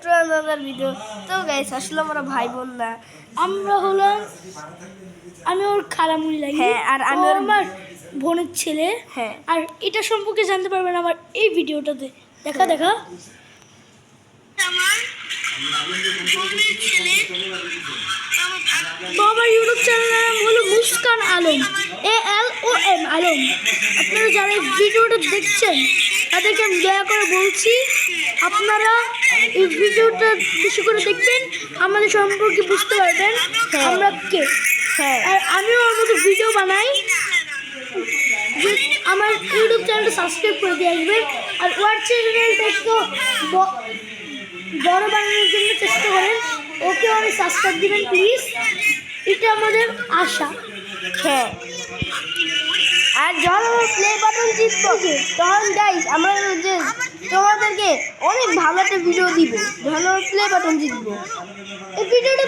দাদার ভিডিও। তো গাইস আসলে আমরা ভাই বোন না, আমরা হলাম, আমি ওর খালামুনি লাগি। হ্যাঁ, আর আমি ওর আমার বোনের ছেলে। হ্যাঁ, আর এটা সম্পর্কে জানতে পারবেন আমার এই ভিডিওটাতে। দেখা তো আমার ইউটিউব চ্যানেলের নাম হলো মুস্কান আলম, ALOM আলম। আপনারা যারা এই ভিডিওটা দেখছেন তাদেরকে আমি দয়া করে বলছি, আপনারা এই ভিডিওটা বেশি করে দেখবেন, আমাদের সম্পর্কে বুঝতে পারবেন আমরা কে। হ্যাঁ, আর আমিও ওর মতো ভিডিও বানাই। আমার ইউটিউব চ্যানেলটা সাবস্ক্রাইব করে দিয়ে আসবেন। আর ওয়ার চ্যানেলটা একটু বড় বানানোর জন্য চেষ্টা করেন, ওকে অনেক সাবস্ক্রাইব দিবেন প্লিজ, এটা আমাদের আশা। হ্যাঁ। আর যখন আমরা প্লে বাটন জিতবো তখন গাইস আমরা যে তোমাদেরকে অনেক ভালো একটা ভিডিও দিব, যখন আমরা প্লে বাটন জিতবো। এই ভিডিওটা